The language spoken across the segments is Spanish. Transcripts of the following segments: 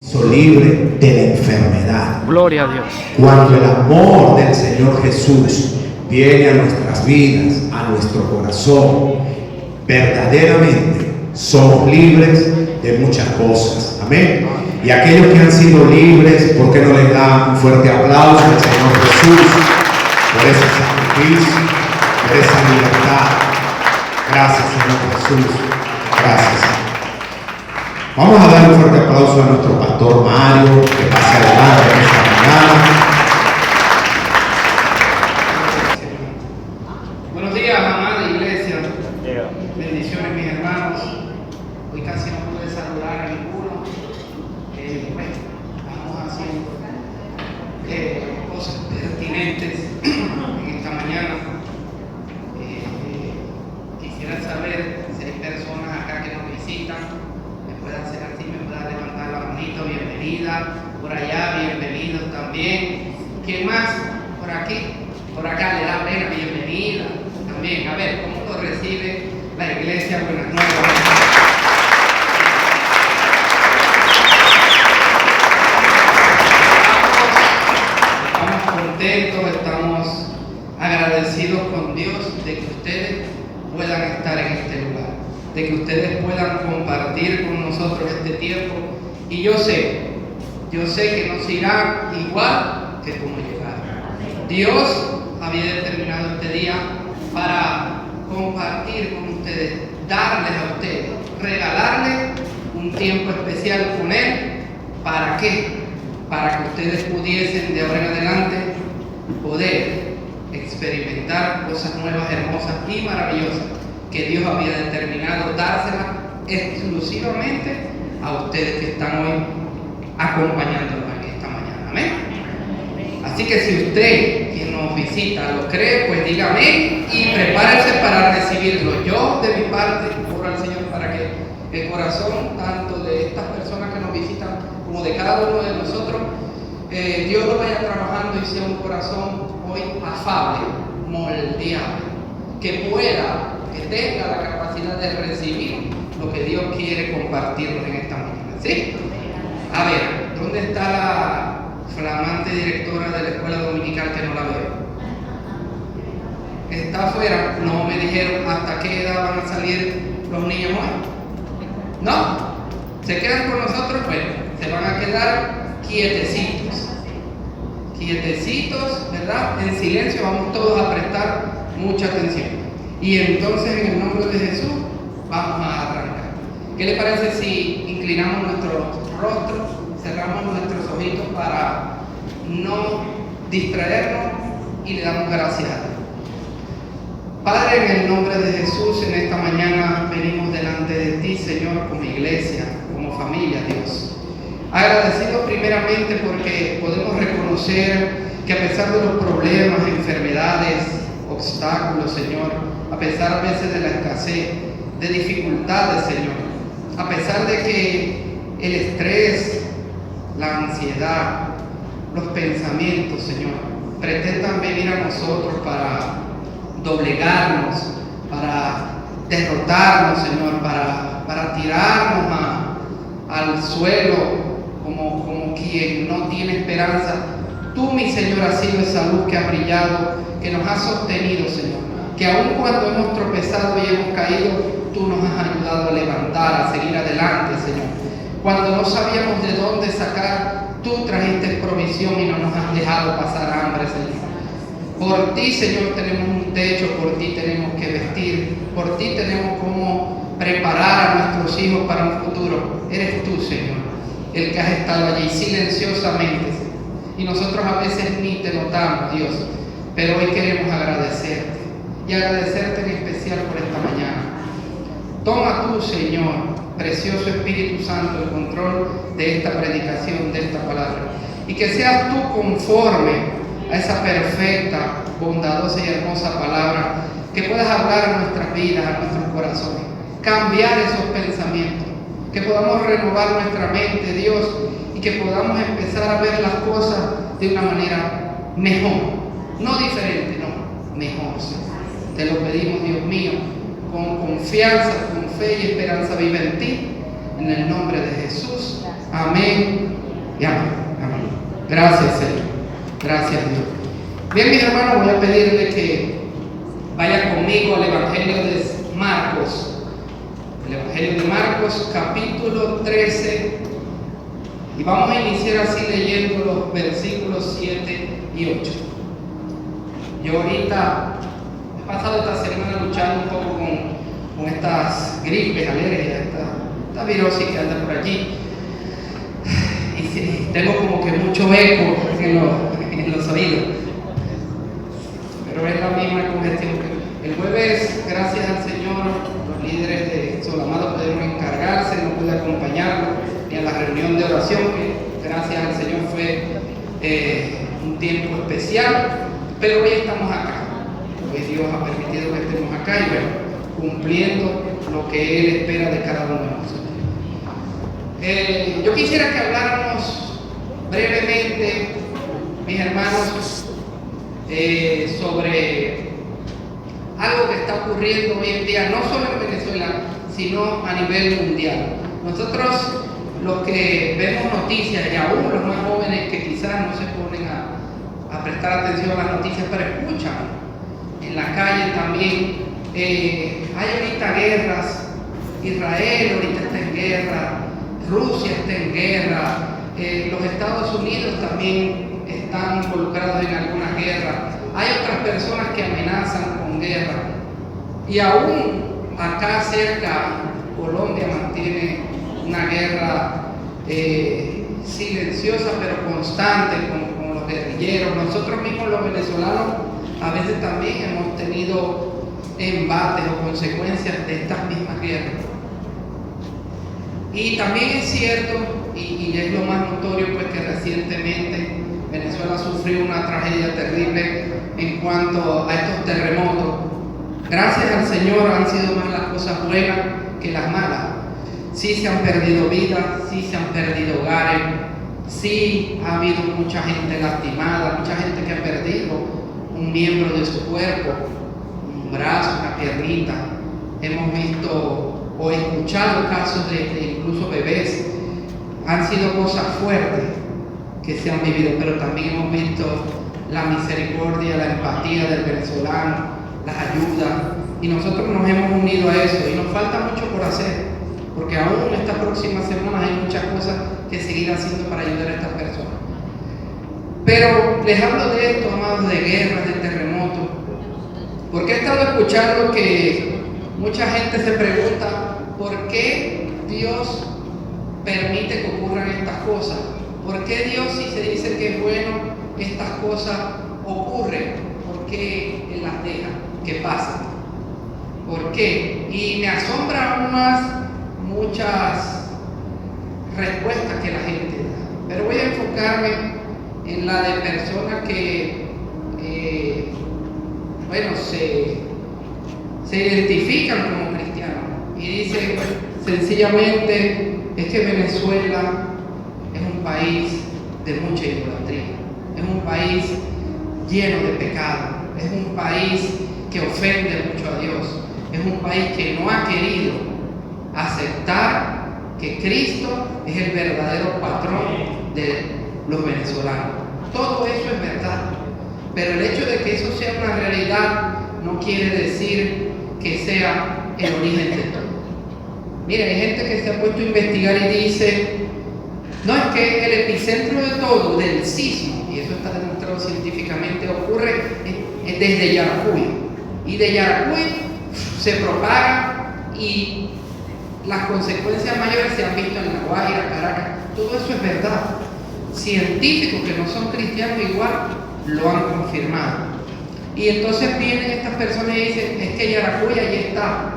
son libres de la enfermedad. Gloria a Dios. Cuando el amor del Señor Jesús viene a nuestras vidas, a nuestro corazón, verdaderamente somos libres de muchas cosas. Amén. Y aquellos que han sido libres, ¿por qué no les dan un fuerte aplauso al Señor Jesús por ese sacrificio, por esa libertad? Gracias, Señor Jesús. Gracias. Vamos a dar un fuerte aplauso a nuestro pastor Mario, que pase adelante en esta mañana. Buenos días, amada iglesia. Bendiciones, mis hermanos. Hoy casi no pude saludar a ninguno. Bueno, estamos haciendo cosas pertinentes en esta mañana. Quisiera saber si hay personas acá que nos visitan. Me pueden hacer así, me pueden levantar la manito. Bienvenida. Por allá, bienvenidos también. ¿Quién más? Por aquí. Por acá le da pena, bienvenida. También, a ver, ¿cómo lo recibe la iglesia? Buenas nuevas. Estamos contentos, estamos agradecidos con Dios de que ustedes puedan estar en este lugar, de que ustedes puedan compartir con nosotros este tiempo. Y yo sé que nos irá igual que como llegaron. Dios había determinado este día para compartir con ustedes, darles a ustedes, regalarles un tiempo especial con Él. ¿Para qué? Para que ustedes pudiesen de ahora en adelante poder experimentar cosas nuevas, hermosas y maravillosas que Dios había determinado dárselas exclusivamente a ustedes que están hoy acompañándonos en esta mañana. Amén. Así que si usted, quien nos visita, lo cree, pues diga amén y prepárese para recibirlo. Yo, de mi parte, oro al Señor para que el corazón, tanto de estas personas que nos visitan como de cada uno de nosotros, Dios lo vaya trabajando y sea un corazón hoy afable, moldeable, que pueda, que tenga la capacidad de recibir lo que Dios quiere compartirnos en esta mañana. ¿Sí? A ver, ¿dónde está la flamante directora de la escuela dominical que no la veo? Está afuera. No me dijeron hasta qué edad van a salir los niños hoy. ¿No? ¿Se quedan con nosotros? Bueno, se van a quedar quietecitos. Quietecitos, ¿verdad? En silencio, vamos todos a prestar mucha atención. Y entonces, en el nombre de Jesús, vamos a arrancar. ¿Qué le parece si inclinamos nuestro rostro, cerramos nuestros ojitos para no distraernos y le damos gracias a Dios? Padre, en el nombre de Jesús, en esta mañana venimos delante de ti, Señor, como iglesia, como familia, Dios. Agradecido primeramente porque podemos reconocer que a pesar de los problemas, enfermedades, obstáculos, Señor, a pesar a veces de la escasez, de dificultades, Señor, a pesar de que el estrés, la ansiedad, los pensamientos, Señor, pretendan venir a nosotros para doblegarnos, para derrotarnos, Señor, para tirarnos al suelo como quien no tiene esperanza. Tú, mi Señor, has sido esa luz que ha brillado, que nos ha sostenido, Señor, que aun cuando hemos tropezado y hemos caído, tú nos has ayudado a levantar, a seguir adelante, Señor. Cuando no sabíamos de dónde sacar, tú trajiste provisión y no nos has dejado pasar hambre, Señor. Por ti, Señor, tenemos un techo, por ti tenemos que vestir, por ti tenemos cómo preparar a nuestros hijos para un futuro. Eres tú, Señor, el que has estado allí silenciosamente, Señor. Y nosotros a veces ni te notamos, Dios, pero hoy queremos agradecerte y agradecerte en especial por esta mañana. Toma tú, Señor, precioso Espíritu Santo, el control de esta predicación, de esta palabra, y que seas tú conforme a esa perfecta, bondadosa y hermosa palabra, que puedas hablar a nuestras vidas, a nuestros corazones, cambiar esos pensamientos, que podamos renovar nuestra mente, Dios, y que podamos empezar a ver las cosas de una manera mejor, no diferente, no, mejor, Señor. Te lo pedimos, Dios mío, con confianza, con fe y esperanza viva en ti, en el nombre de Jesús. Amén y amén. Amén. Gracias, Señor. Gracias, Dios. Bien, mis hermanos, voy a pedirle que vaya conmigo al Evangelio de Marcos. El Evangelio de Marcos, capítulo 13. Y vamos a iniciar así leyendo los versículos 7 y 8. Yo ahorita he pasado esta semana luchando un poco con estas gripes, alergias, esta virosis que anda por allí. Y tengo como que mucho eco en los oídos. Pero es la misma congestión. El jueves, gracias al Señor, los líderes de Solamado pudieron encargarse, no pude acompañarlo ni a la reunión de oración, que gracias al Señor fue un tiempo especial, pero hoy estamos acá. Hoy Dios ha permitido que estemos acá y bueno, cumpliendo lo que Él espera de cada uno de nosotros. Yo quisiera que habláramos brevemente, mis hermanos, sobre algo que está ocurriendo hoy en día, no solo en Venezuela, sino a nivel mundial. Nosotros, los que vemos noticias, y aún los más jóvenes que quizás no se ponen a prestar atención a las noticias, pero escuchan en la calle también, hay ahorita guerras. Israel ahorita está en guerra, Rusia está en guerra, los Estados Unidos también están involucrados en algunas guerras, hay otras personas que amenazan con guerra, y aún acá cerca Colombia mantiene una guerra silenciosa pero constante con los guerrilleros. Nosotros mismos los venezolanos a veces también hemos tenido embates o consecuencias de estas mismas guerras. Y también es cierto, y es lo más notorio, pues que recientemente Venezuela sufrió una tragedia terrible en cuanto a estos terremotos. Gracias al Señor han sido más las cosas buenas que las malas. Sí se han perdido vidas, sí se han perdido hogares, sí ha habido mucha gente lastimada, mucha gente que ha perdido un miembro de su cuerpo, un brazo, una piernita. Hemos visto o escuchado casos de incluso bebés. Han sido cosas fuertes que se han vivido, pero también hemos visto la misericordia, la empatía del venezolano, las ayudas, y nosotros nos hemos unido a eso, y nos falta mucho por hacer, porque aún esta próxima semana hay muchas cosas que seguir haciendo para ayudar a estas personas. Pero les hablo de esto, amados, de guerras, de terremotos, porque he estado escuchando que mucha gente se pregunta ¿por qué Dios permite que ocurran estas cosas? ¿Por qué Dios, si se dice que es bueno, estas cosas ocurren? ¿Por qué Él las deja que pasen? ¿Por qué? Y me asombra muchas respuestas que la gente da, pero voy a enfocarme en la de personas que se identifican como cristianos y dicen sencillamente es que Venezuela es un país de mucha idolatría, es un país lleno de pecado, es un país que ofende mucho a Dios, es un país que no ha querido aceptar que Cristo es el verdadero patrón de los venezolanos. Todo eso es verdad, pero el hecho de que eso sea una realidad no quiere decir que sea el origen de todo. Mira, hay gente que se ha puesto a investigar y dice, no, es que el epicentro de todo, del sismo, y eso está demostrado científicamente, ocurre desde Yaracuy, y de Yaracuy se propaga y las consecuencias mayores se han visto en La Guaira, Caracas. Todo eso es verdad. Científicos que no son cristianos igual lo han confirmado. Y entonces vienen estas personas y dicen, es que Yaracuy, ahí está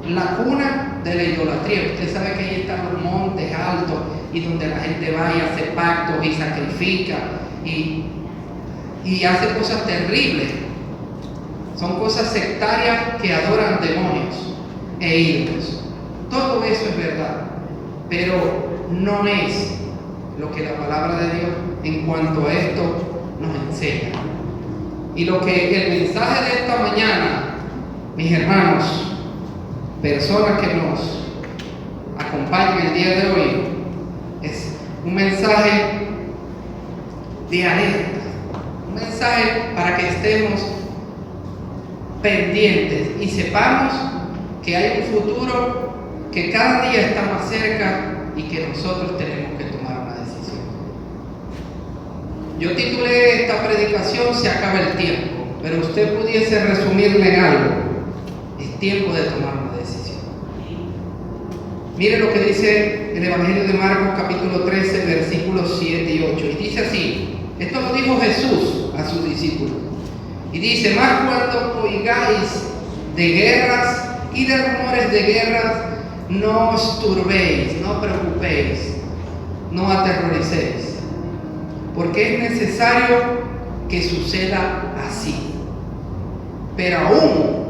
la cuna de la idolatría. Usted sabe que ahí están los montes altos y donde la gente va y hace pactos y sacrifica y hace cosas terribles. Son cosas sectarias que adoran demonios e ídolos. Todo eso es verdad, pero no es lo que la palabra de Dios en cuanto a esto nos enseña. Y lo que el mensaje de esta mañana, mis hermanos, personas que nos acompañan el día de hoy es un mensaje de alerta, un mensaje para que estemos pendientes y sepamos que hay un futuro que cada día está más cerca y que nosotros tenemos que tomar una decisión. Yo titulé esta predicación "Se acaba el tiempo", pero usted pudiese resumirle en algo: es tiempo de tomar una decisión. Mire lo que dice el Evangelio de Marcos capítulo 13 versículos 7 y 8, y dice así. Esto lo dijo Jesús a sus discípulos, y dice: "Mas cuando oigáis de guerras y de rumores de guerras, no os turbéis, no preocupéis, no aterroricéis, porque es necesario que suceda así, pero aún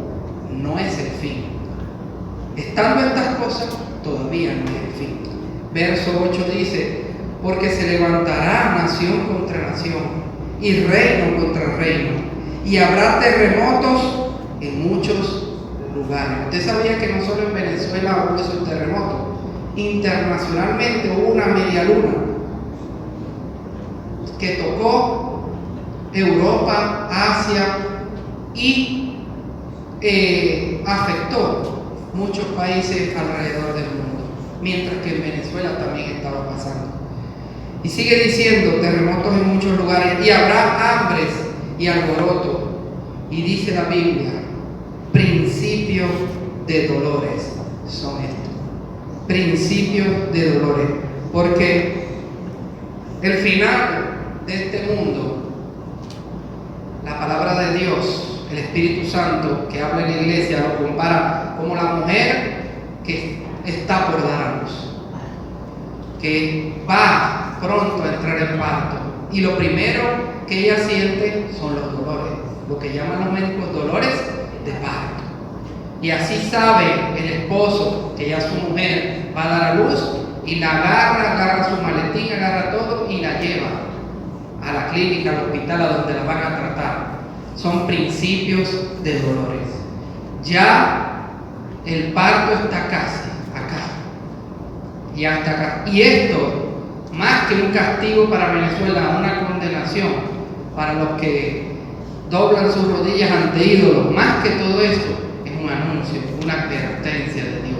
no es el fin. Estando estas cosas, todavía no es el fin". Verso 8 dice: "Porque se levantará nación contra nación y reino contra reino, y habrá terremotos en muchos lugares". Usted sabía que no solo en Venezuela hubo esos terremotos, internacionalmente hubo una media luna que tocó Europa, Asia y afectó muchos países alrededor del mundo, mientras que en Venezuela también estaba pasando. Y sigue diciendo: terremotos en muchos lugares, y habrá hambres y alboroto. Y dice la Biblia: principios de dolores son estos. Principios de dolores. Porque el final de este mundo, la palabra de Dios, el Espíritu Santo que habla en la iglesia, lo compara como la mujer que está por dar a luz, que va pronto a entrar en parto, y lo primero que ella siente son los dolores, lo que llaman los médicos dolores de parto. Y así sabe el esposo que ya su mujer va a dar a luz, y la agarra su maletín, agarra todo y la lleva a la clínica, al hospital, a donde la van a tratar. Son principios de dolores. Ya el parto está casi acá, ya está acá. Y esto, más que un castigo para Venezuela, una condenación para los que doblan sus rodillas ante ídolos, más que todo esto, es un anuncio, una advertencia de Dios.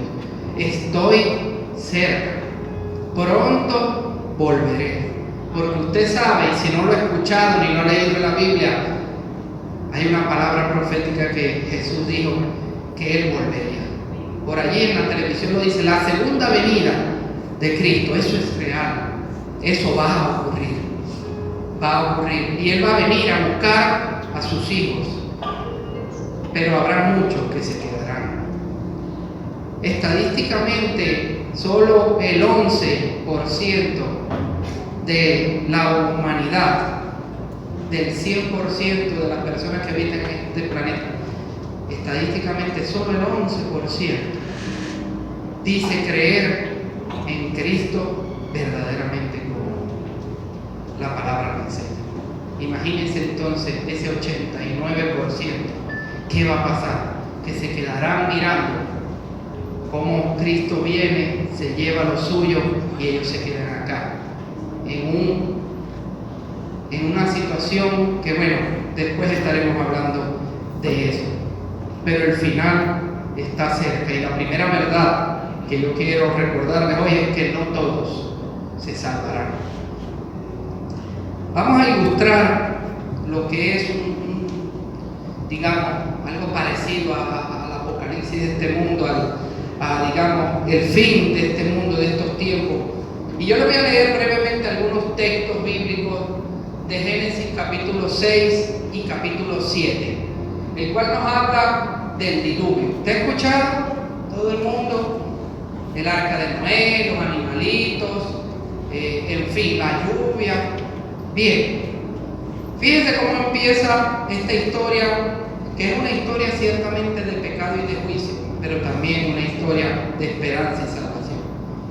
Estoy cerca, pronto volveré. Porque usted sabe, y si no lo ha escuchado ni lo ha leído en la Biblia, hay una palabra profética que Jesús dijo que Él volvería. Por allí en la televisión lo dice: la segunda venida de Cristo. Eso es real, eso va a ocurrir, y Él va a venir a buscar a sus hijos, pero habrá muchos que se quedarán. Estadísticamente, solo el 11% de la humanidad, del 100% de las personas que habitan en este planeta, estadísticamente solo el 11% dice creer en Cristo verdaderamente, como la palabra lo enseña. Imagínense entonces ese 89%, ¿qué va a pasar? Que se quedarán mirando cómo Cristo viene, se lleva lo suyo y ellos se quedan acá en una situación que, bueno, después estaremos hablando de eso, pero el final está cerca. Y la primera verdad que yo quiero recordarles hoy es que no todos se salvarán. Vamos a ilustrar lo que es digamos, algo parecido al apocalipsis de este mundo, digamos, el fin de este mundo, de estos tiempos. Y yo le voy a leer brevemente algunos textos bíblicos de Génesis capítulo 6 y capítulo 7, el cual nos habla del diluvio. ¿Usted ha escuchado? Todo el mundo, el arca de Noé, los animalitos, en fin, la lluvia. Bien, fíjense cómo empieza esta historia, que es una historia ciertamente de pecado y de juicio, pero también una historia de esperanza y salvación.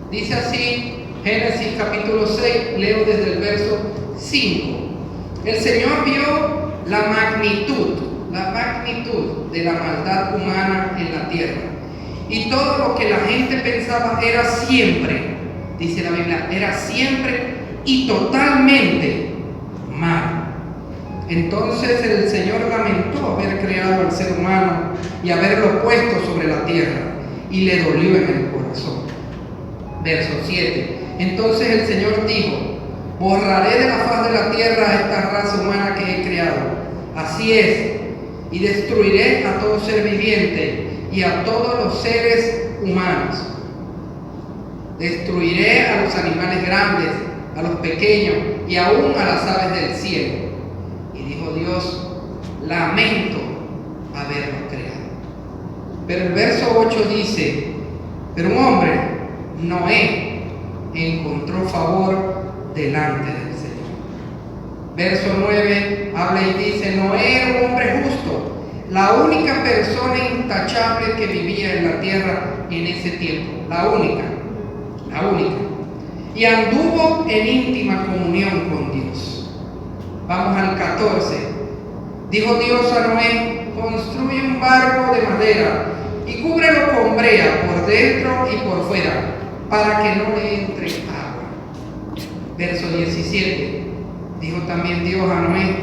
Dice así Génesis capítulo 6, leo desde el verso 5. El Señor vio la magnitud de la maldad humana en la tierra, Y todo lo que la gente pensaba era siempre, dice la Biblia, era siempre y totalmente mal. Entonces el Señor lamentó haber creado al ser humano y haberlo puesto sobre la tierra, y le dolió en el corazón. Verso 7. Entonces el Señor dijo: borraré de la faz de la tierra a esta raza humana que he creado. Así es, y destruiré a todo ser viviente y a todos los seres humanos. Destruiré a los animales grandes, a los pequeños y aún a las aves del cielo. Y dijo Dios: lamento haberlos creado. Pero el verso 8 dice: pero un hombre, Noé, encontró favor delante del Señor. Verso 9 habla y dice: Noé era un hombre justo, la única persona intachable que vivía en la tierra en ese tiempo, la única, y anduvo en íntima comunión con Dios. Vamos al 14. Dijo Dios a Noé: construye un barco de madera y cúbrelo con brea por dentro y por fuera, para que no le entre agua. Verso 17. Dijo también Dios a Noé: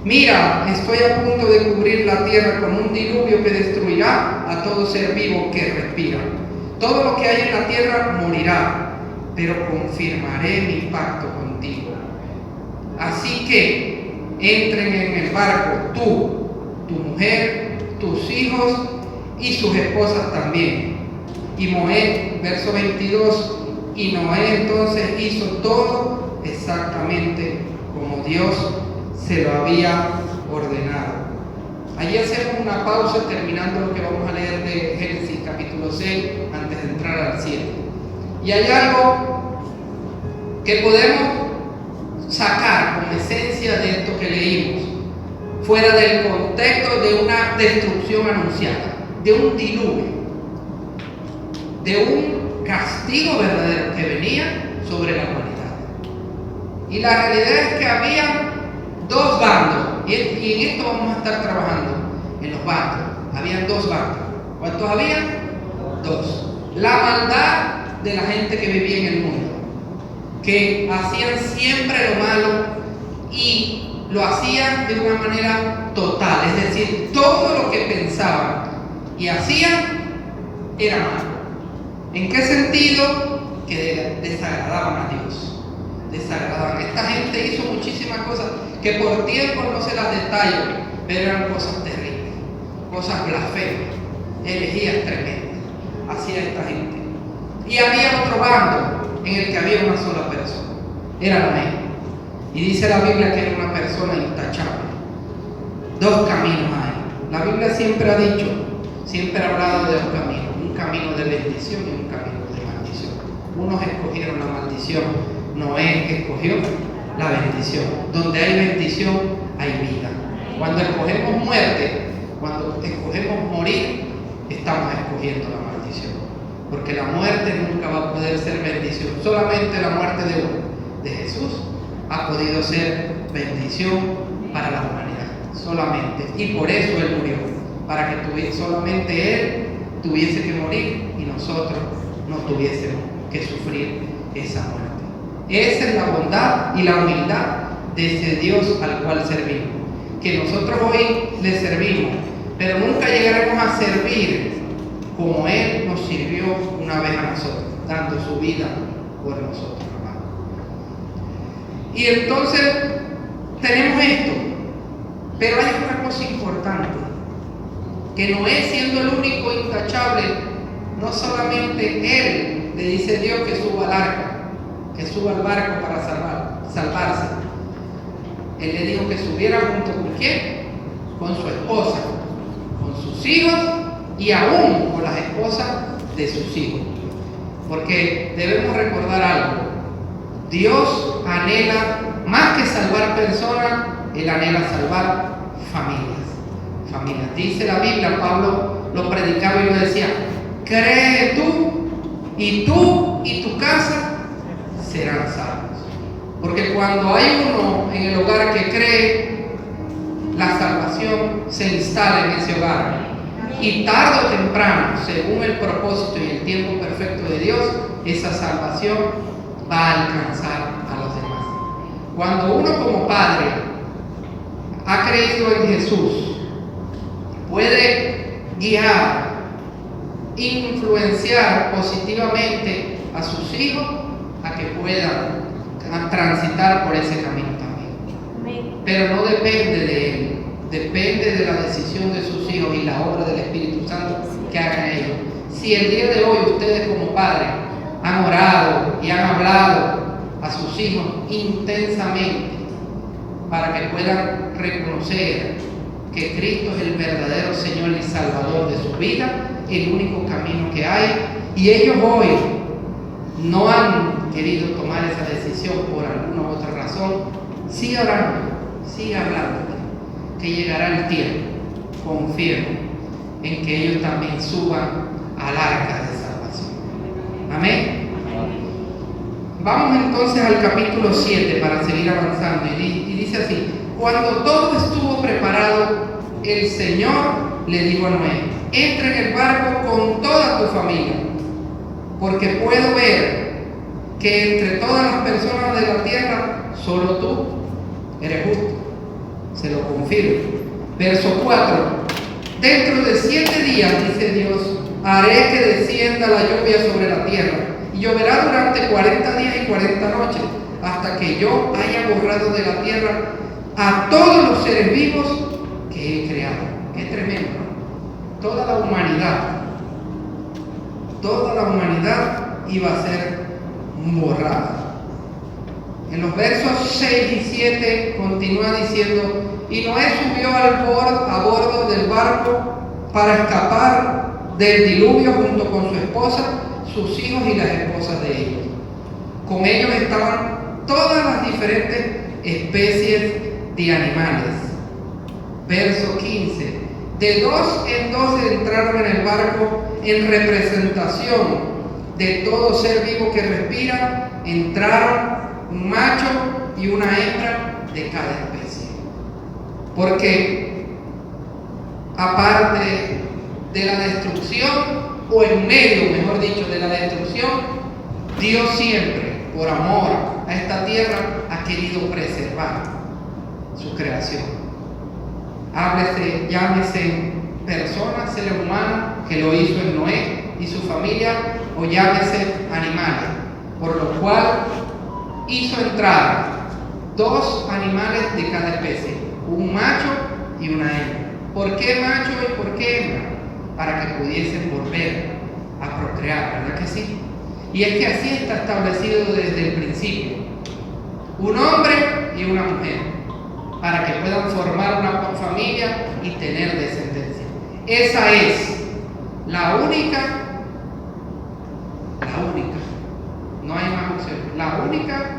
mira, estoy a punto de cubrir la tierra con un diluvio que destruirá a todo ser vivo que respira. Todo lo que hay en la tierra morirá, pero confirmaré mi pacto contigo. Así que entren en el barco tú, tu mujer, tus hijos y sus esposas también. Y Noé, verso 22, y Noé entonces hizo todo exactamente como Dios se lo había ordenado. Allí hacemos una pausa terminando lo que vamos a leer de Génesis capítulo 6 antes de entrar al 7. Y hay algo que podemos sacar como esencia de esto que leímos, fuera del contexto de una destrucción anunciada, de un diluvio, de un castigo verdadero que venía sobre la humanidad. Y la realidad es que había dos bandos, y en esto vamos a estar trabajando, en los bandos. Habían dos bandos. ¿Cuántos había? Dos. La maldad de la gente que vivía en el mundo, que hacían siempre lo malo y lo hacían de una manera total, es decir, todo lo que pensaban y hacían era malo. ¿En qué sentido? Que desagradaban a Dios. Desagradaban. Esta gente hizo muchísimas cosas que por tiempo no se las detallo, pero eran cosas terribles, cosas blasfemas, herejías tremendas. Hacía esta gente. Y había otro bando en el que había una sola persona. Era Noé. Y dice la Biblia que era una persona intachable. Dos caminos hay. La Biblia siempre ha dicho, siempre ha hablado de dos caminos. Un camino de bendición y un camino de maldición. Unos escogieron la maldición. Noé escogió la bendición. Donde hay bendición hay vida. Cuando escogemos muerte, cuando escogemos morir, estamos escogiendo la maldición. Porque la muerte nunca va a poder ser bendición. Solamente la muerte de uno, de Jesús, ha podido ser bendición para la humanidad. Solamente. Y por eso Él murió. Para que solamente Él tuviese que morir y nosotros no tuviésemos que sufrir esa muerte. Esa es la bondad y la humildad de ese Dios al cual servimos. Que nosotros hoy le servimos, pero nunca llegaremos a servir como Él nos sirvió una vez a nosotros, dando su vida por nosotros, hermano. Y entonces tenemos esto, pero hay otra cosa importante, que Noé, siendo el único intachable, no solamente él le dice a Dios que suba al arca, que suba al barco para salvarse. Él le dijo que subiera junto con quién, con su esposa, con sus hijos y aún con las esposas de sus hijos. Porque debemos recordar algo: Dios anhela más que salvar personas, Él anhela salvar familias. Dice la Biblia, Pablo lo predicaba y lo decía: cree tú y tu casa serán salvos. Porque cuando hay uno en el hogar que cree, la salvación se instala en ese hogar Y tarde o temprano, según el propósito y el tiempo perfecto de Dios, esa salvación va a alcanzar a los demás. Cuando uno como padre ha creído en Jesús, puede guiar, influenciar positivamente a sus hijos a que puedan transitar por ese camino también. Pero no depende de él, depende de la decisión de sus hijos y la obra del Espíritu Santo que hagan ellos. Si el día de hoy ustedes como padres han orado y han hablado a sus hijos intensamente para que puedan reconocer que Cristo es el verdadero Señor y Salvador de su vida, el único camino que hay, y ellos hoy no han querido tomar esa decisión por alguna u otra razón, sigue orando, sigue hablando, que llegará el tiempo, confío en que ellos también suban al arca de salvación. Amén. Vamos entonces al capítulo 7 para seguir avanzando, y dice así: cuando todo estuvo preparado, el Señor le dijo a Noé: entra en el barco con toda tu familia, porque puedo ver que entre todas las personas de la tierra, solo tú eres justo. Se lo confirmo. Verso 4: dentro de 7 días, dice Dios, haré que descienda la lluvia sobre la tierra, y lloverá durante 40 días y 40 noches, hasta que yo haya borrado de la tierra a todos los seres vivos que he creado. Qué tremendo, ¿no? Toda la humanidad iba a ser borrada. En los versos 6 y 7 continúa diciendo: y Noé subió a bordo del barco para escapar del diluvio junto con su esposa, sus hijos y las esposas de ellos. Con ellos estaban todas las diferentes especies de animales. Verso 15: de 2 en 2 entraron en el barco en representación de todo ser vivo que respira. Entraron un macho y una hembra de cada especie. Porque aparte de la destrucción, o en medio, mejor dicho, de la destrucción, Dios siempre, por amor a esta tierra, ha querido preservar su creación. Llámese personas, seres humanos, que lo hizo en Noé y su familia, o llámese animales, por lo cual hizo entrar 2 animales de cada especie, un macho y una hembra. ¿Por qué macho y por qué hembra? Para que pudiesen volver a procrear, ¿verdad que sí? Y es que así está establecido desde el principio: un hombre y una mujer, para que puedan formar una familia y tener descendencia. Esa es la única, no hay más opción, la única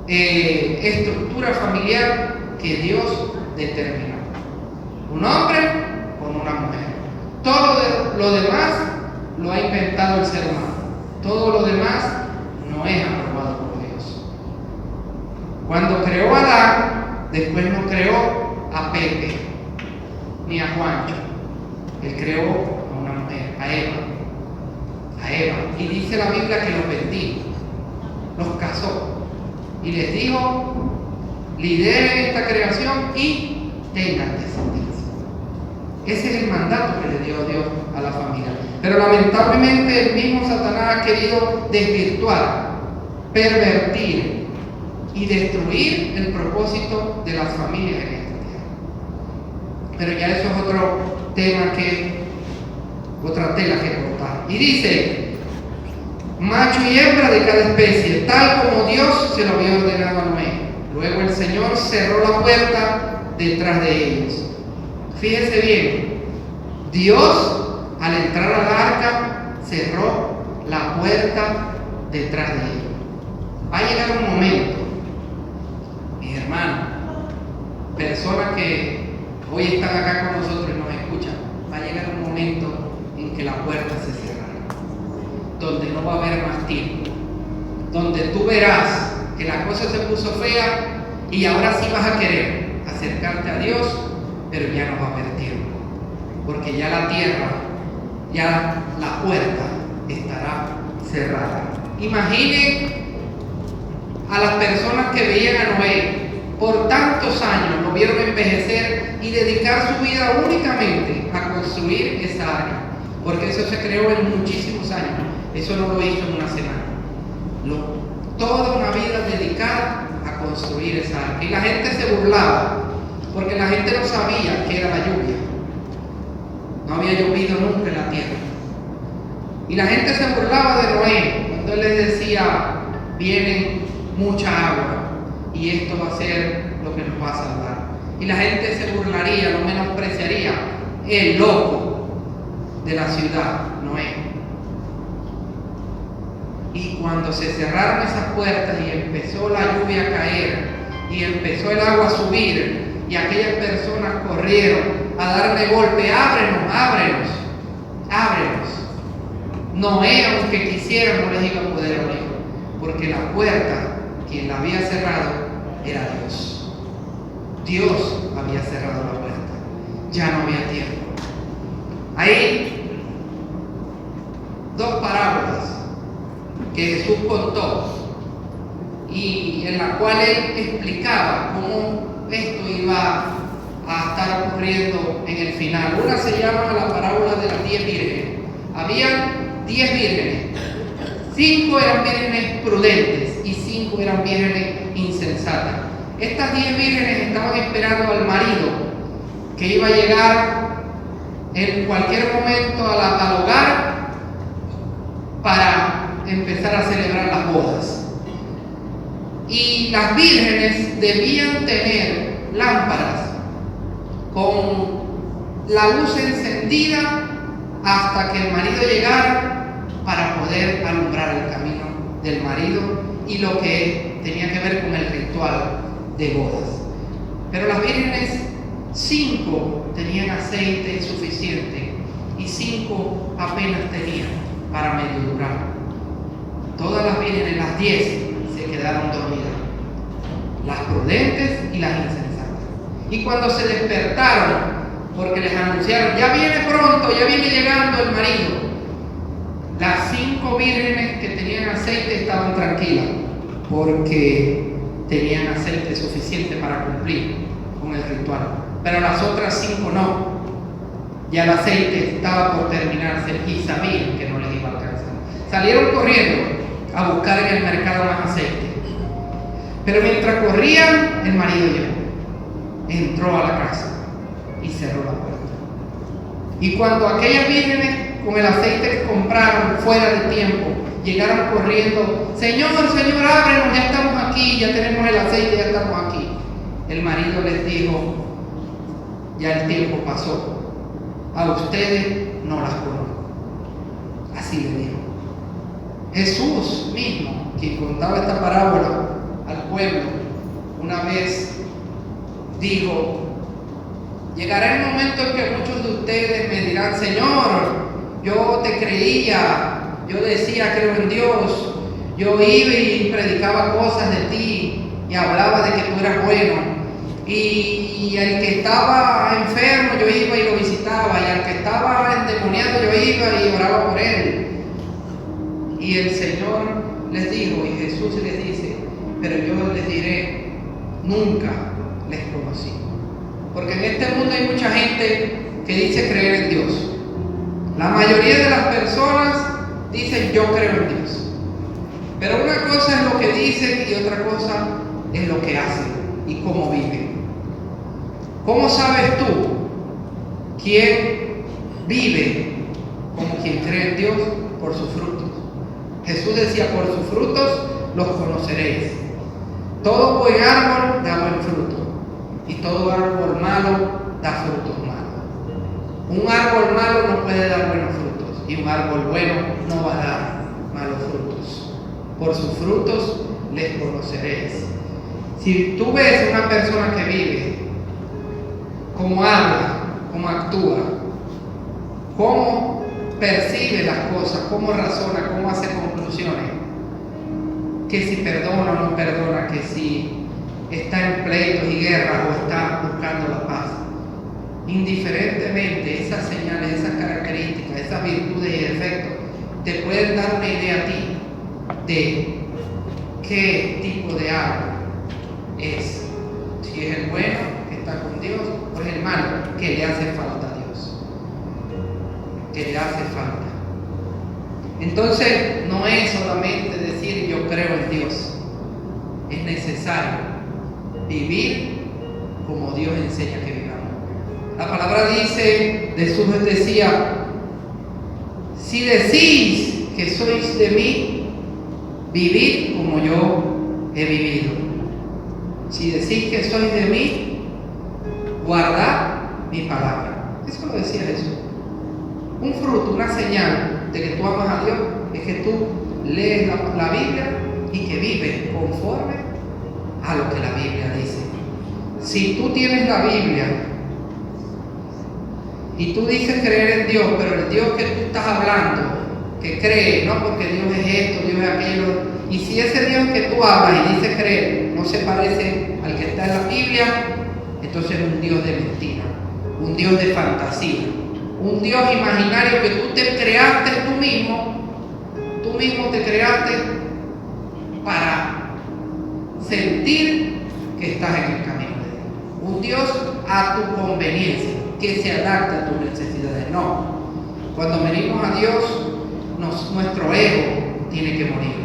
estructura familiar que Dios determinó: un hombre con una mujer. Todo lo demás lo ha inventado el ser humano. Todo lo demás no es aprobado por Dios. Cuando creó a Adán, después no creó a Pepe ni a Juancho. Él creó a una mujer, a Eva. Y dice la Biblia que los bendijo, los casó y les dijo: lideren esta creación y tengan descendencia. Ese es el mandato que le dio Dios a la familia. Pero lamentablemente el mismo Satanás ha querido desvirtuar, pervertir y destruir el propósito de las familias en esta tierra. Pero ya eso es otro tema, otra tela que cortar. Y dice: macho y hembra de cada especie, tal como Dios se lo había ordenado a Noé. Luego el Señor cerró la puerta detrás de ellos. Fíjese bien, Dios al entrar al arca cerró la puerta detrás de ellos. Va a llegar un momento, mis hermanos, personas que hoy están acá con nosotros y nos escuchan, va a llegar un momento en que la puerta se cerrará, donde no va a haber más tiempo, donde tú verás que la cosa se puso fea y ahora sí vas a querer acercarte a Dios, pero ya no va a haber tiempo. porque ya la tierra, ya la puerta estará cerrada. Imaginen a las personas que veían a Noé por tantos años, lo vieron envejecer y dedicar su vida únicamente a construir esa área, porque eso se creó en muchísimos años, eso no lo hizo en una semana. Toda una vida dedicada a construir esa área. Y la gente se burlaba, porque la gente no sabía qué era la lluvia. No había llovido nunca en la tierra. Y la gente se burlaba de Noé cuando él les decía, viene mucha agua y esto va a ser lo que nos va a salvar. Y la gente se burlaría, lo menospreciaría. El loco de la ciudad, Noé. Y cuando se cerraron esas puertas y empezó la lluvia a caer y empezó el agua a subir y aquellas personas corrieron a darle golpe, ábrenos, ábrenos, ábrenos. Noé, aunque quisiera, no les iba a poder abrir, porque la puerta, quien la había cerrado, era Dios. Dios había cerrado la puerta. Ya no había tiempo. Hay dos parábolas que Jesús contó y en la cual él explicaba cómo esto iba a estar ocurriendo en el final. Una se llama la parábola de las 10 vírgenes. Habían 10 vírgenes. 5 eran vírgenes prudentes y 5 eran vírgenes insensatas. Estas 10 vírgenes estaban esperando al marido que iba a llegar en cualquier momento al hogar para empezar a celebrar las bodas. Y las vírgenes debían tener lámparas con la luz encendida hasta que el marido llegara para poder alumbrar el camino del marido y lo que tenía que ver con el ritual de bodas. Pero las vírgenes, 5 tenían aceite suficiente y 5 apenas tenían para medio durar. Todas las vírgenes, las 10, se quedaron dormidas, las prudentes y las insensatas. Y cuando se despertaron, porque les anunciaron, ya viene pronto, ya viene llegando el marido, las 5 vírgenes que tenían aceite estaban tranquilas, porque tenían aceite suficiente para cumplir con el ritual. Pero las otras 5 no. Ya el aceite estaba por terminarse y sabían que no les iba a alcanzar. Salieron corriendo a buscar en el mercado más aceite. Pero mientras corrían, el marido llegó, entró a la casa y cerró la puerta. Y cuando aquellas vírgenes con el aceite que compraron fuera de tiempo llegaron corriendo, Señor, Señor, ábrenos, ya estamos aquí, ya tenemos el aceite, ya estamos aquí. El marido les dijo, ya el tiempo pasó, a ustedes no las conozco. Así le dijo. Jesús mismo, quien contaba esta parábola al pueblo, una vez dijo, llegará el momento en que muchos de ustedes me dirán, Señor, yo te creía, yo decía creo en Dios, yo iba y predicaba cosas de ti y hablaba de que tú eras bueno. Y el que estaba enfermo yo iba y lo visitaba, y al que estaba endemoniado yo iba y oraba por él. Y el Señor les dijo, y Jesús les dice, pero yo les diré, nunca les conocí. Porque en este mundo hay mucha gente que dice creer en Dios. La mayoría de las personas dicen yo creo en Dios. Pero una cosa es lo que dicen y otra cosa es lo que hacen y cómo viven. ¿Cómo sabes tú quién vive como quien cree en Dios? Por sus frutos. Jesús decía, por sus frutos los conoceréis. Todo buen árbol da buen fruto y todo árbol malo da frutos malos. Un árbol malo no puede dar buenos frutos y un árbol bueno no va a dar malos frutos. Por sus frutos les conoceréis. Si tú ves una persona que vive, cómo habla, cómo actúa, cómo percibe las cosas, cómo razona, cómo hace conclusiones, que si perdona o no perdona, que si está en pleitos y guerras o está buscando la paz. indiferentemente esas señales, esas características, esas virtudes y defectos, te pueden dar una idea a ti de qué tipo de árbol es. Si es el bueno, que está con Dios, o es el malo, que le hace falta a Dios. Que le hace falta. Entonces, no es solamente decir yo creo en Dios. Es necesario vivir como Dios enseña que vivamos. La palabra dice, Jesús decía, si decís que sois de mí, vivid como yo he vivido. Si decís que sois de mí, guardad mi palabra. Eso lo decía Jesús. Un fruto, una señal de que tú amas a Dios, es que tú lees la Biblia y que vives conforme a lo que la Biblia dice. Si tú tienes la Biblia y tú dices creer en Dios, pero el Dios que tú estás hablando, que cree, no porque Dios es esto, Dios es aquello, y si ese Dios que tú hablas y dices creer no se parece al que está en la Biblia, entonces es un Dios de mentira, un Dios de fantasía, un Dios imaginario que tú te creaste tú mismo te creaste para sentir que estás en el camino de Dios. Un Dios a tu conveniencia, que se adapta a tus necesidades. No. Cuando venimos a Dios, nuestro ego tiene que morir.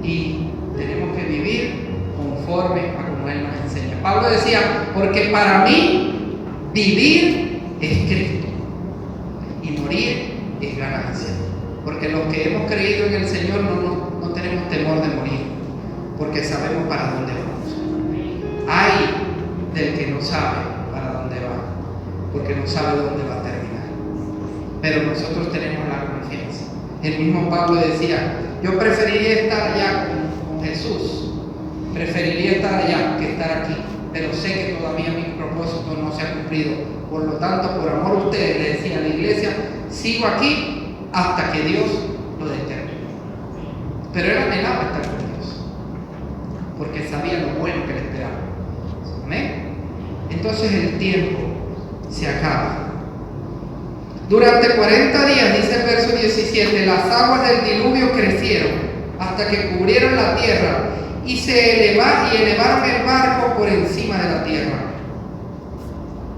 Y tenemos que vivir conforme a como Él nos enseña. Pablo decía, porque para mí vivir es Cristo y morir es ganancia. Porque los que hemos creído en el Señor no tenemos temor de morir, porque sabemos para dónde vamos. Hay del que no sabe para dónde va, porque no sabe dónde va a terminar. Pero nosotros tenemos la confianza. El mismo Pablo decía, yo preferiría estar allá con Jesús, preferiría estar allá que estar aquí, pero sé que todavía mi propósito no se ha cumplido. Por lo tanto, por amor a ustedes, le decía a la iglesia, sigo aquí hasta que Dios lo determine. Pero él anhelaba estar con Dios, porque sabía lo bueno que le esperaba. ¿Amén? Entonces el tiempo se acaba. Durante 40 días, dice el verso 17, las aguas del diluvio crecieron hasta que cubrieron la tierra y elevaron el barco por encima de la tierra.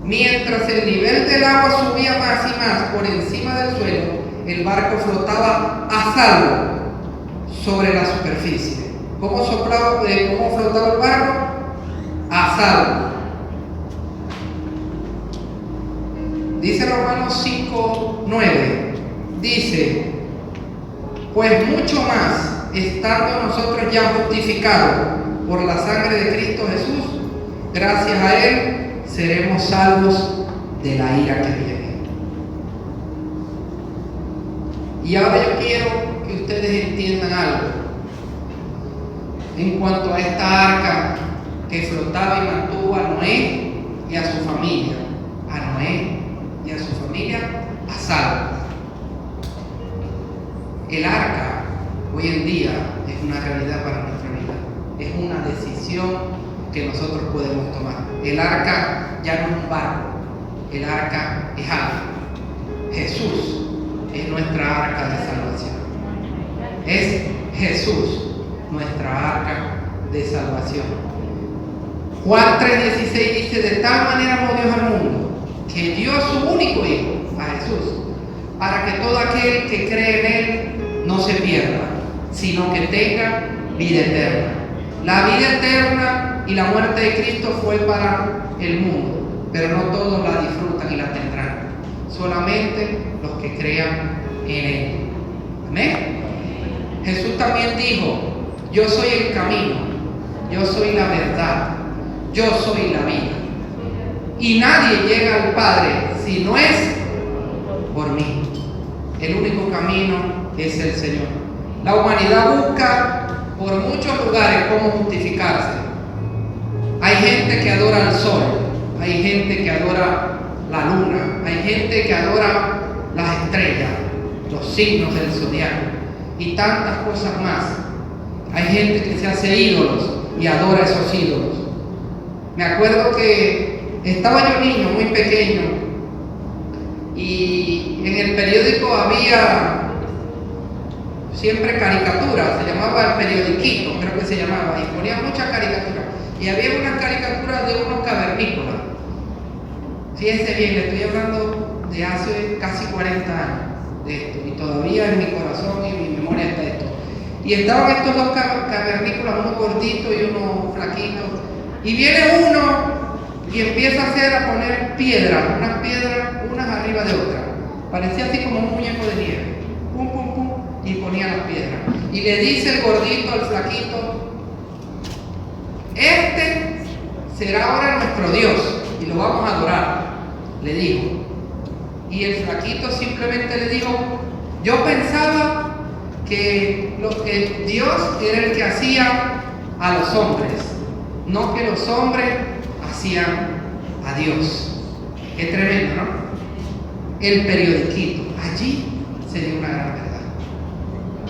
Mientras el nivel del agua subía más y más por encima del suelo, el barco flotaba a salvo sobre la superficie. ¿Cómo flotaba el barco? A salvo. Dice Romanos 5:9, dice, pues mucho más, estando nosotros ya justificados por la sangre de Cristo Jesús, gracias a Él seremos salvos de la ira que viene. Y ahora yo quiero que ustedes entiendan algo en cuanto a esta arca que flotaba y mantuvo a Noé y a su familia, a salvo. El arca hoy en día es una realidad para nuestra vida, es una decisión que nosotros podemos tomar. El arca ya no es un barco, el arca es alguien. Jesús es nuestra arca de salvación. Es Jesús nuestra arca de salvación. Juan 3:16 dice, de tal manera amó Dios al mundo, que dio su único Hijo, a Jesús, para que todo aquel que cree en Él no se pierda, sino que tenga vida eterna. La vida eterna y la muerte de Cristo fue para el mundo, pero no todos la disfrutan y la tendrán, solamente los que crean en Él. Amén. Jesús también dijo, yo soy el camino, yo soy la verdad, yo soy la vida, y nadie llega al Padre si no es por mí. El único camino es el Señor. La humanidad busca por muchos lugares cómo justificarse. Hay gente que adora al sol, hay gente que adora la luna, hay gente que adora las estrellas, los signos del zodiaco y tantas cosas más. Hay gente que se hace ídolos y adora esos ídolos. Me acuerdo que Estaba yo niño, muy pequeño, y en el periódico había siempre caricaturas, se llamaba el periodiquito, creo que se llamaba, y ponía muchas caricaturas. Y había unas caricaturas de unos cavernícolas. Fíjense bien, le estoy hablando de hace casi 40 años de esto, y todavía en mi corazón y en mi memoria está esto. Y estaban estos dos cavernícolas, uno gordito y uno flaquito, y viene uno y empieza a poner piedras, unas arriba de otras. Parecía así como un muñeco de nieve. Pum, pum, pum, y ponía las piedras. Y le dice el gordito al flaquito: este será ahora nuestro Dios y lo vamos a adorar, le dijo. Y el flaquito simplemente le dijo: yo pensaba que Dios era el que hacía a los hombres, no que los hombres hacían a Dios. Qué tremendo, ¿no? El periodiquito, allí se dio una gran verdad.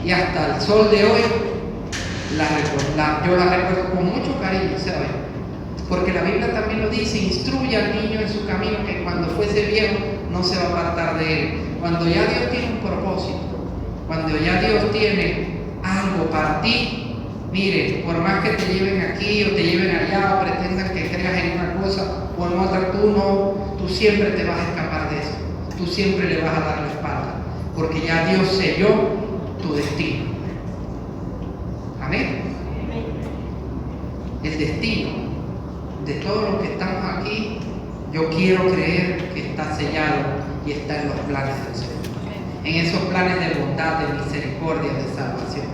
Y hasta el sol de hoy yo la recuerdo con mucho cariño, ¿sabes? Porque la Biblia también lo dice: instruye al niño en su camino, que cuando fuese viejo no se va a apartar de él. Cuando ya Dios tiene un propósito, cuando ya Dios tiene algo para ti, mire, por más que te lleven aquí o te lleven allá o pretendan que creas en una cosa o en otra, tú siempre te vas a escapar de eso. Tú siempre le vas a dar la espalda, porque ya Dios selló tu destino. Amén. El destino de todos los que estamos aquí, yo quiero creer que está sellado y está en los planes del Señor, en esos planes de bondad, de misericordia, de salvación.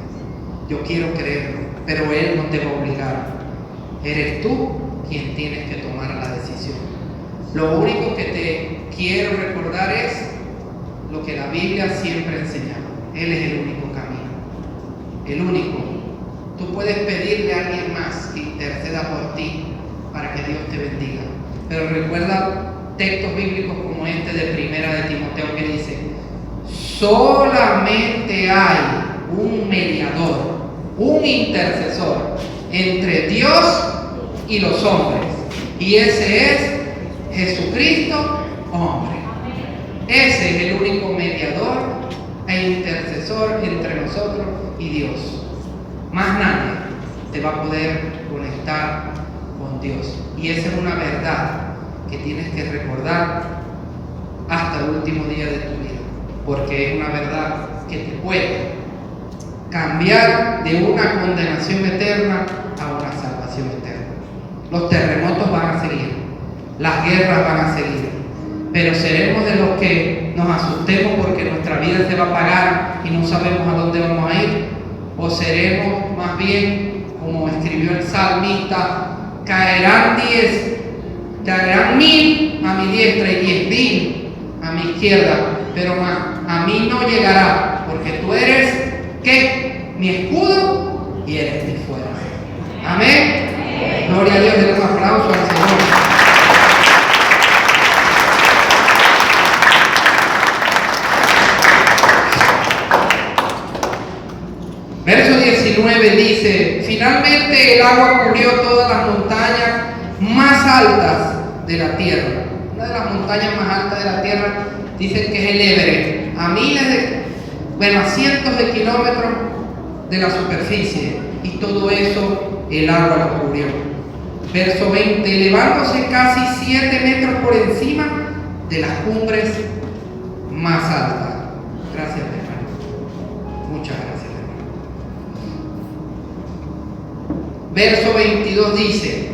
Yo quiero creerlo, pero Él no te va a obligar. Eres tú quien tienes que tomar la decisión. Lo único que te quiero recordar es lo que la Biblia siempre enseña. Él es el único camino, el único. Tú puedes pedirle a alguien más que interceda por ti para que Dios te bendiga, pero recuerda textos bíblicos como este de Primera de Timoteo, que dice: solamente hay un mediador, un intercesor entre Dios y los hombres, y ese es Jesucristo, hombre. Ese es el único mediador e intercesor entre nosotros y Dios. Más nadie te va a poder conectar con Dios. Y esa es una verdad que tienes que recordar hasta el último día de tu vida, porque es una verdad que te puede cambiar de una condenación eterna a una salvación eterna. Los terremotos van a seguir, las guerras van a seguir, pero seremos de los que nos asustemos porque nuestra vida se va a apagar y no sabemos a dónde vamos a ir, o seremos más bien, como escribió el salmista: caerán 1000 a mi diestra y 10,000 a mi izquierda, pero a mí no llegará, porque tú eres, ¿qué? Mi escudo y eres mi fuerza. Amén. Gloria a Dios, denle un aplauso al Señor. Verso 19 dice: finalmente el agua cubrió todas las montañas más altas de la tierra. Una de las montañas más altas de la tierra dicen que es el Everest, a cientos de kilómetros de la superficie, y todo eso el agua lo cubrió. Verso 20: elevándose casi 7 metros por encima de las cumbres más altas. Gracias, hermano. Muchas gracias, hermano. Verso 22 dice: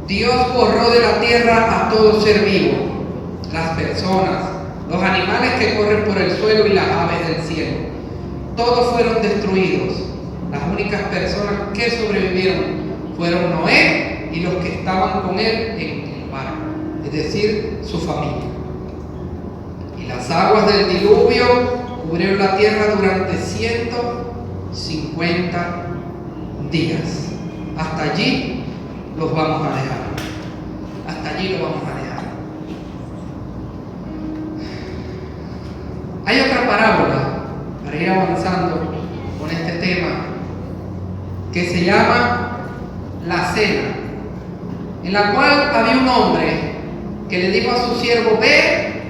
Dios borró de la tierra a todo ser vivo, las personas, los animales que corren por el suelo y las aves del cielo. Todos fueron destruidos. Las únicas personas que sobrevivieron fueron Noé y los que estaban con él en el barco, es decir, su familia. Y las aguas del diluvio cubrieron la tierra durante 150 días. Hasta allí los vamos a dejar. Hasta allí los vamos a dejar. Hay otra parábola, para ir avanzando con este tema, que se llama la cena. en la cual había un hombre que le dijo a su siervo: ve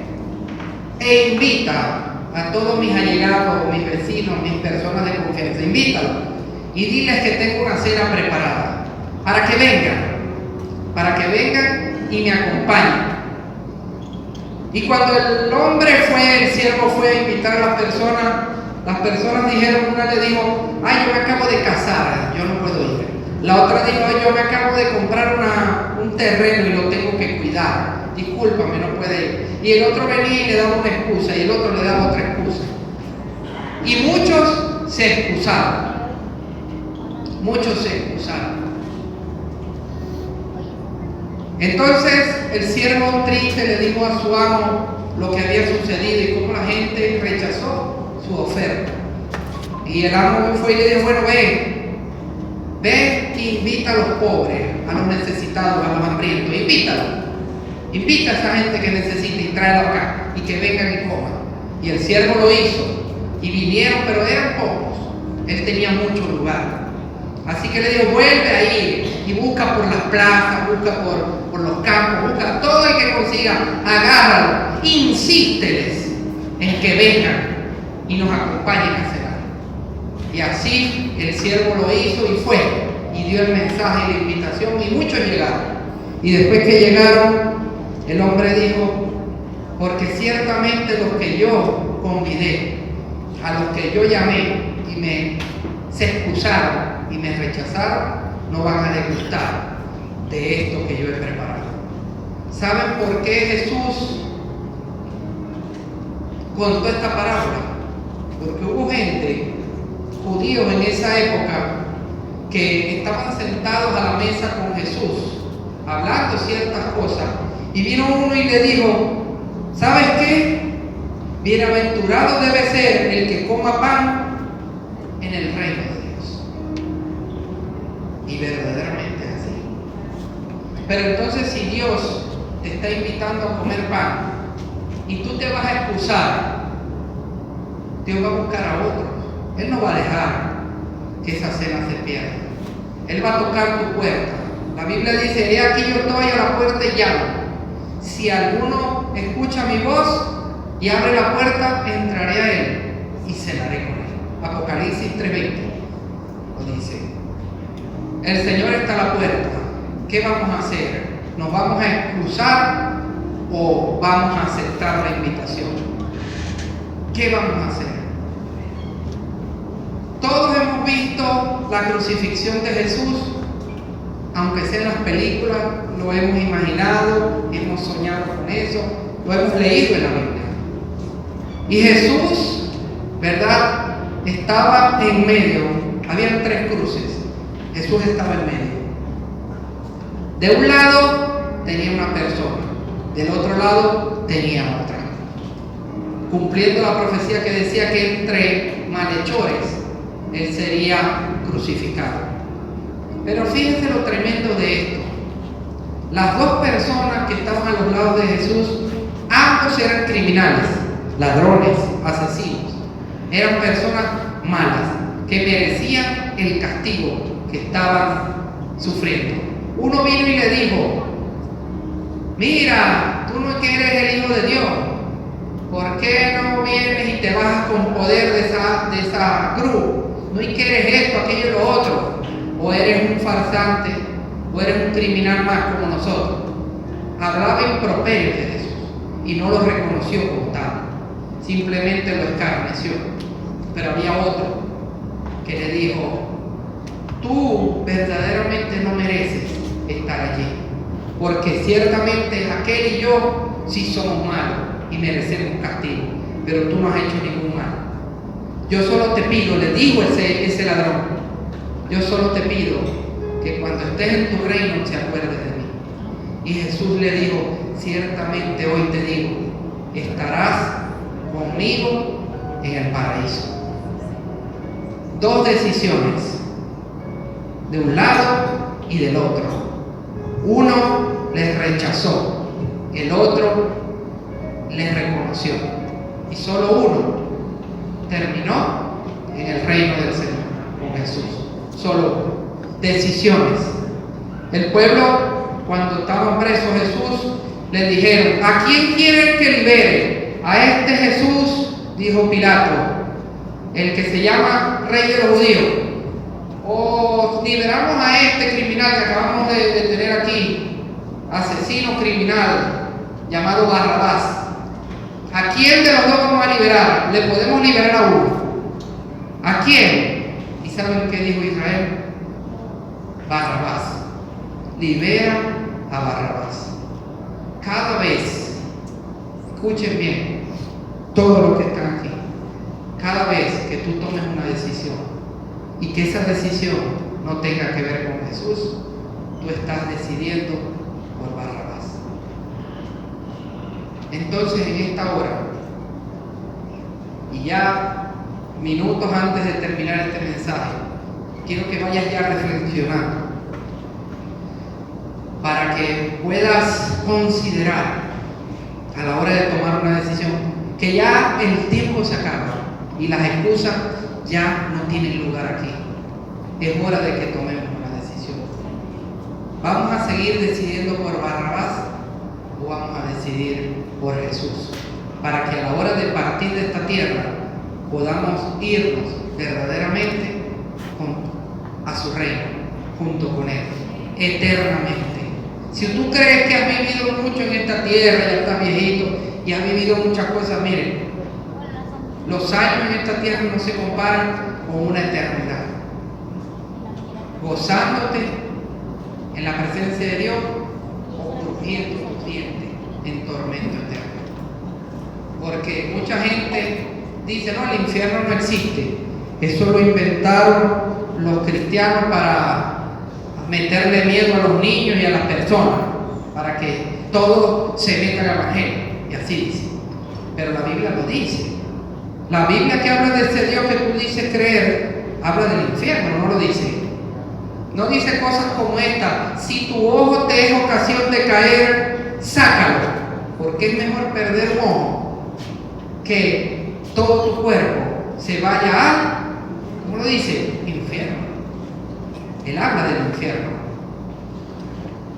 e invita a todos mis allegados, mis vecinos, mis personas de confianza, invítalos y diles que tengo una cena preparada para que vengan y me acompañen. Y cuando el siervo fue a invitar a las personas dijeron, una le dijo: ay, yo me acabo de casar, yo no puedo ir. La otra dijo: yo me acabo de comprar un terreno y lo tengo que cuidar, discúlpame, no puede ir. Y el otro venía y le daba una excusa, y el otro le daba otra excusa. Y muchos se excusaron. Entonces el siervo triste le dijo a su amo lo que había sucedido y cómo la gente rechazó su oferta. Y el amo fue y le dijo: bueno, ve y invita a los pobres, a los necesitados, a los hambrientos, invita a esa gente que necesita y tráelo acá y que vengan y coman. Y el siervo lo hizo y vinieron, pero eran pocos, él tenía mucho lugar. Así que le dijo: vuelve a ir y busca por las plazas, busca por los campos, busca todo el que consiga, agárralo, insísteles en que vengan y nos acompañen a cenar. Y así el siervo lo hizo y fue y dio el mensaje y la invitación, y muchos llegaron. Y después que llegaron, el hombre dijo: porque ciertamente los que yo convidé, a los que yo llamé y se excusaron y me rechazaron, no van a degustar de esto que yo he preparado. ¿Saben por qué Jesús contó esta parábola? Porque hubo gente, judíos en esa época, que estaban sentados a la mesa con Jesús, hablando ciertas cosas, y vino uno y le dijo: ¿sabes qué? Bienaventurado debe ser el que coma pan en el reino de Dios. Y verdaderamente es así. Pero entonces, si Dios te está invitando a comer pan y tú te vas a excusar, Dios va a buscar a otros. Él no va a dejar que esa cena se pierda. Él va a tocar tu puerta. La Biblia dice: he aquí yo estoy a la puerta y llamo. Si alguno escucha mi voz y abre la puerta, entraré a él y cenaré con él. Apocalipsis 3:20 lo dice. El Señor está a la puerta. ¿Qué vamos a hacer? ¿Nos vamos a excusar o vamos a aceptar la invitación? ¿Qué vamos a hacer? Todos hemos visto la crucifixión de Jesús, aunque sea en las películas, lo hemos imaginado, hemos soñado con eso, lo hemos leído en la Biblia. Y Jesús, ¿verdad?, estaba en medio. Habían 3 cruces. Jesús estaba en medio. De un lado tenía una persona, del otro lado tenía otra, cumpliendo la profecía que decía que entre malhechores él sería crucificado. Pero fíjense lo tremendo de esto. Las 2 personas que estaban a los lados de Jesús, ambos eran criminales, ladrones, asesinos. Eran personas malas que merecían el castigo que estaban sufriendo. Uno vino y le dijo: mira, tú no que eres el Hijo de Dios, ¿por qué no vienes y te bajas con poder de esa cruz? No y que eres esto, aquello y lo otro, o eres un farsante, o eres un criminal más como nosotros. Hablaba improperios de Jesús y no lo reconoció como tal, simplemente lo escarneció. Pero había otro que le dijo: tú verdaderamente no mereces estar allí, porque ciertamente aquel y yo sí somos malos y merecemos castigo, pero tú no has hecho ningún mal. Yo solo te pido, le dijo ese ladrón, yo solo te pido que cuando estés en tu reino te acuerdes de mí. Y Jesús le dijo: ciertamente hoy te digo, estarás conmigo en el paraíso. 2 decisiones, de un lado y del otro. Uno les rechazó, el otro les reconoció, y solo uno terminó en el reino del Señor con Jesús. Solo decisiones. El pueblo cuando estaban presos Jesús, les dijeron: ¿a quién quieren que libere? A este Jesús, dijo Pilato, el que se llama Rey de los Judíos, o liberamos a este criminal que acabamos de tener aquí, asesino criminal llamado Barrabás. ¿A quién de los dos vamos a liberar? Le podemos liberar a uno. ¿A quién? ¿Y saben qué dijo Israel? Barrabás. Libera a Barrabás. Cada vez, escuchen bien, todos los que están aquí, cada vez que tú tomes una decisión y que esa decisión no tenga que ver con Jesús, tú estás decidiendo por Barrabás. Entonces, en esta hora, y ya minutos antes de terminar este mensaje, quiero que vayas ya reflexionando para que puedas considerar a la hora de tomar una decisión que ya el tiempo se acaba y las excusas ya no tienen lugar aquí. Es hora de que tomemos una decisión. ¿Vamos a seguir decidiendo por Barrabás o vamos a decidir por Jesús? Para que a la hora de partir de esta tierra podamos irnos verdaderamente a su reino, junto con Él, eternamente. Si tú crees que has vivido mucho en esta tierra, ya estás viejito y has vivido muchas cosas, miren, los años en esta tierra no se comparan con una eternidad. Gozándote en la presencia de Dios o crujiendo tus dientes en tormento eterno. Porque mucha gente dice: no, el infierno no existe. Eso lo inventaron los cristianos para meterle miedo a los niños y a las personas, para que todos se metan al evangelio. Y así dice. Pero la Biblia lo dice. La Biblia que habla de ese Dios que tú dices creer, habla del infierno, no lo dice. No dice cosas como esta: si tu ojo te es ocasión de caer, sácalo, porque es mejor perder un ojo que todo tu cuerpo se vaya a, ¿cómo lo dice? Infierno. Él habla del infierno.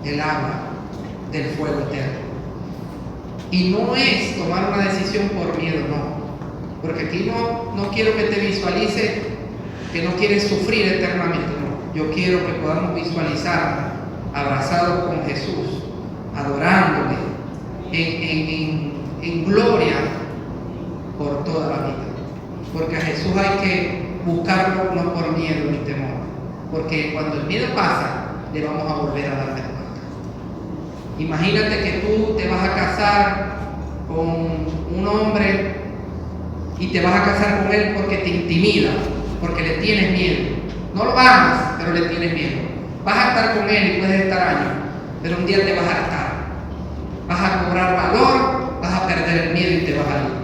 Él habla del fuego eterno. Y no es tomar una decisión por miedo, no. Porque aquí no quiero que te visualices que no quieres sufrir eternamente, no. Yo quiero que podamos visualizar abrazados con Jesús, adorándole en gloria por toda la vida. Porque a Jesús hay que buscarlo no por miedo ni temor. Porque cuando el miedo pasa, le vamos a volver a dar de vuelta. Imagínate que tú te vas a casar con un hombre y te vas a casar con él porque te intimida, porque le tienes miedo. No lo amas, pero le tienes miedo. Vas a estar con él y puedes estar años, pero un día te vas a hartar. Vas a cobrar valor, vas a perder el miedo y te vas a ir.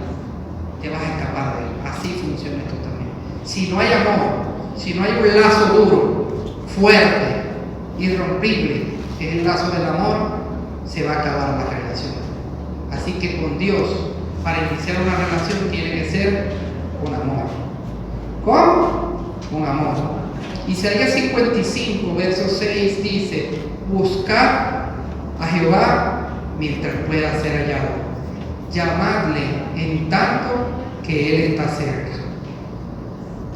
Te vas a escapar de él. Así funciona esto también. Si no hay amor, si no hay un lazo duro, fuerte, irrompible, que es el lazo del amor, se va a acabar la relación. Así que con Dios, para iniciar una relación, tiene que ser con amor. ¿Cómo? Con amor. Isaías 55, verso 6 dice: buscad a Jehová mientras pueda ser hallado, llamadle en tanto que Él está cerca.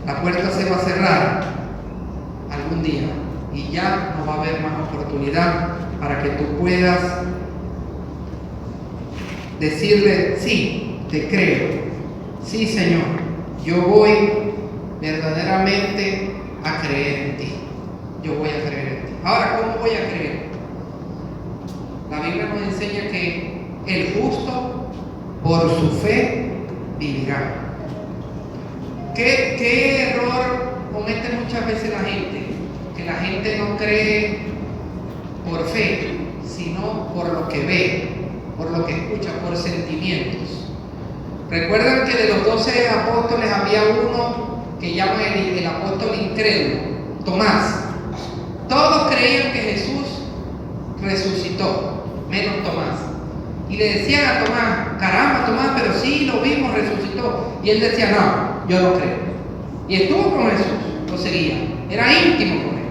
La puerta se va a cerrar algún día y ya no va a haber más oportunidad para que tú puedas decirle: sí, te creo, sí, Señor, yo voy verdaderamente a creer en ti, yo voy a creer en ti. Ahora, ¿cómo voy a creer? La Biblia nos enseña que el justo por su fe vivirá. ¿Qué error comete muchas veces la gente? Que la gente no cree por fe, sino por lo que ve, por lo que escucha, por sentimientos. Recuerdan que de los 12 apóstoles había uno que llaman el apóstol incrédulo, Tomás. Todos creían que Jesús resucitó, menos Tomás. Y le decían a Tomás: caramba, Tomás, pero sí lo vimos, resucitó. Y él decía: no, yo no creo. Y estuvo con Jesús, lo seguía, era íntimo con él.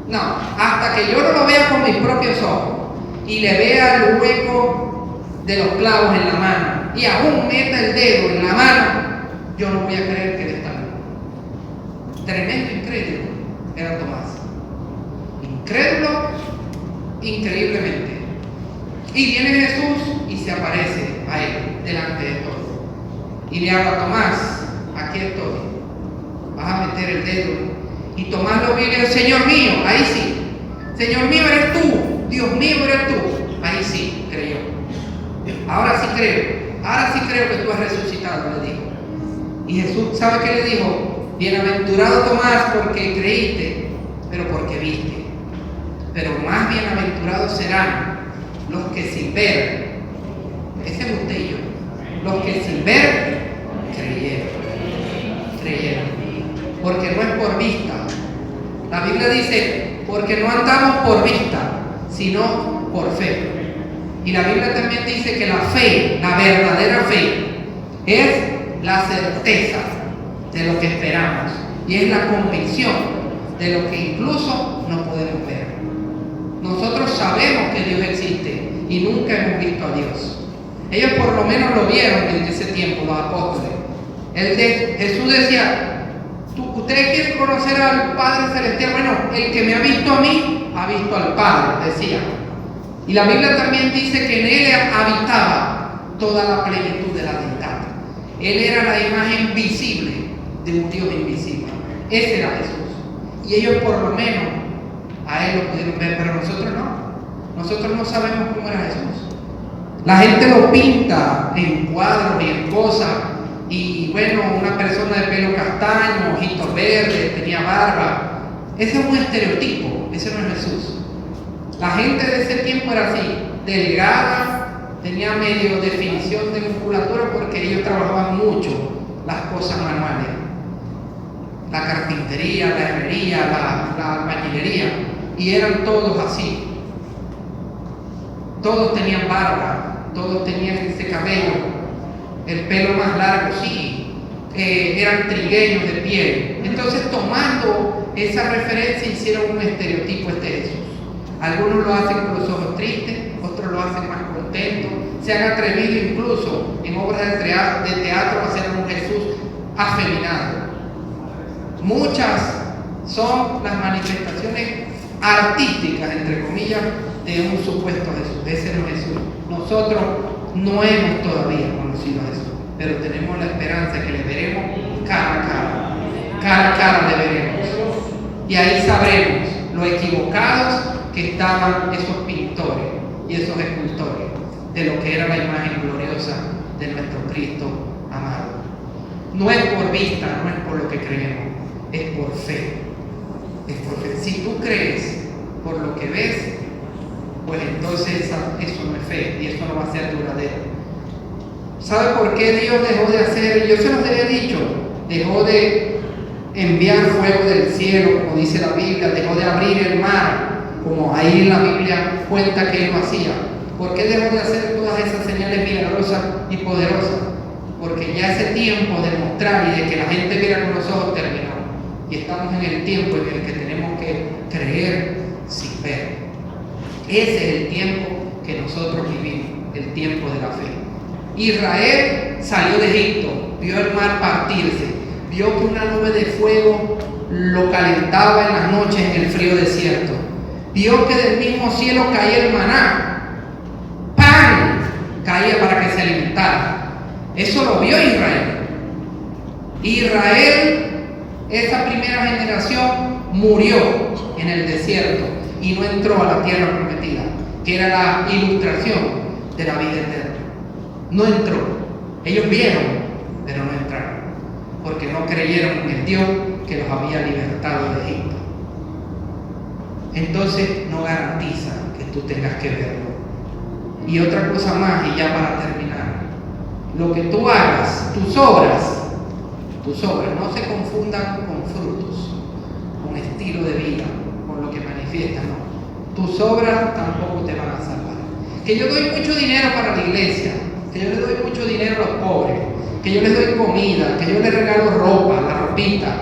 No, hasta que yo no lo vea con mis propios ojos, y le vea el hueco de los clavos en la mano y aún meta el dedo en la mano, yo no voy a creer que él está vivo. Tremendo incrédulo era Tomás. Incrédulo increíblemente. Y viene Jesús y se aparece a él delante de todos. Y le habla a Tomás, aquí estoy. Vas a meter el dedo. Y Tomás lo viene, Señor mío, ahí sí. Señor mío eres tú, Dios mío eres tú. Ahí sí, creyó. Ahora sí creo que tú has resucitado, le dijo. Y Jesús, ¿sabe qué le dijo? Bienaventurado Tomás porque creíste, pero porque viste. Pero más bienaventurados serán los que sin ver, ese es usted y yo, los que sin ver creyeron. Porque no es por vista. La Biblia dice, porque no andamos por vista, sino por fe. Y la Biblia también dice que la fe, la verdadera fe, es la certeza de lo que esperamos y es la convicción de lo que incluso no podemos ver. Nosotros sabemos que Dios existe y nunca hemos visto a Dios. Ellos por lo menos lo vieron en ese tiempo, los apóstoles. Jesús decía, ¿ustedes quieren conocer al Padre Celestial? Bueno, el que me ha visto a mí, ha visto al Padre, decía. Y la Biblia también dice que en Él habitaba toda la plenitud de la deidad. Él era la imagen visible de un Dios invisible. Ese era Jesús. Y ellos por lo menos a Él lo pudieron ver, pero nosotros no. Nosotros no sabemos cómo era Jesús. La gente lo pinta en cuadros y en cosas. Y bueno, una persona de pelo castaño, ojitos verdes, tenía barba. Ese es un estereotipo, ese no es Jesús. La gente de ese tiempo era así, delgada, tenía medio definición de musculatura porque ellos trabajaban mucho las cosas manuales. La carpintería, la herrería, la albañilería, y eran todos así. Todos tenían barba, todos tenían ese cabello. El pelo más largo, sí, eran trigueños de piel. Entonces, tomando esa referencia, hicieron un estereotipo de Jesús. Algunos lo hacen con los ojos tristes, otros lo hacen más contentos. Se han atrevido incluso en obras de teatro a hacer un Jesús afeminado. Muchas son las manifestaciones artísticas, entre comillas, de un supuesto Jesús. Ese no es Jesús. Nosotros no hemos todavía conocido a Jesús, pero tenemos la esperanza de que le veremos cara a cara. Cara a cara le veremos. Y ahí sabremos lo equivocados que estaban esos pintores y esos escultores de lo que era la imagen gloriosa de nuestro Cristo amado. No es por vista, no es por lo que creemos, es por fe. Es por fe. Si tú crees por lo que ves, pues entonces eso no es fe y eso no va a ser duradero. ¿Sabe por qué Dios dejó de hacer? Yo se los había dicho, dejó de enviar fuego del cielo, como dice la Biblia, dejó de abrir el mar, como ahí en la Biblia cuenta que Él lo hacía. ¿Por qué dejó de hacer todas esas señales milagrosas y poderosas? Porque ya ese tiempo de mostrar y de que la gente viera con los ojos terminó. Y estamos en el tiempo en el que tenemos que creer sin ver. Ese es el tiempo que nosotros vivimos, el tiempo de la fe. Israel salió de Egipto, vio el mar partirse, vio que una nube de fuego lo calentaba en las noches en el frío desierto, vio que del mismo cielo caía el maná, pan caía para que se alimentara. Eso lo vio Israel. Israel, esa primera generación, murió en el desierto y no entró a la tierra prometida, que era la ilustración de la vida eterna. No entró. Ellos vieron, pero no entraron, porque no creyeron en el Dios que los había libertado de Egipto. Entonces no garantiza que tú tengas que verlo. Y otra cosa más, y ya para terminar, lo que tú hagas, tus obras no se confundan con frutos, con estilo de vida, con lo que manifiestas, no. Tus obras tampoco te van a salvar. Que yo doy mucho dinero para la iglesia, que yo le doy mucho dinero a los pobres, que yo les doy comida, que yo les regalo ropa, la ropita,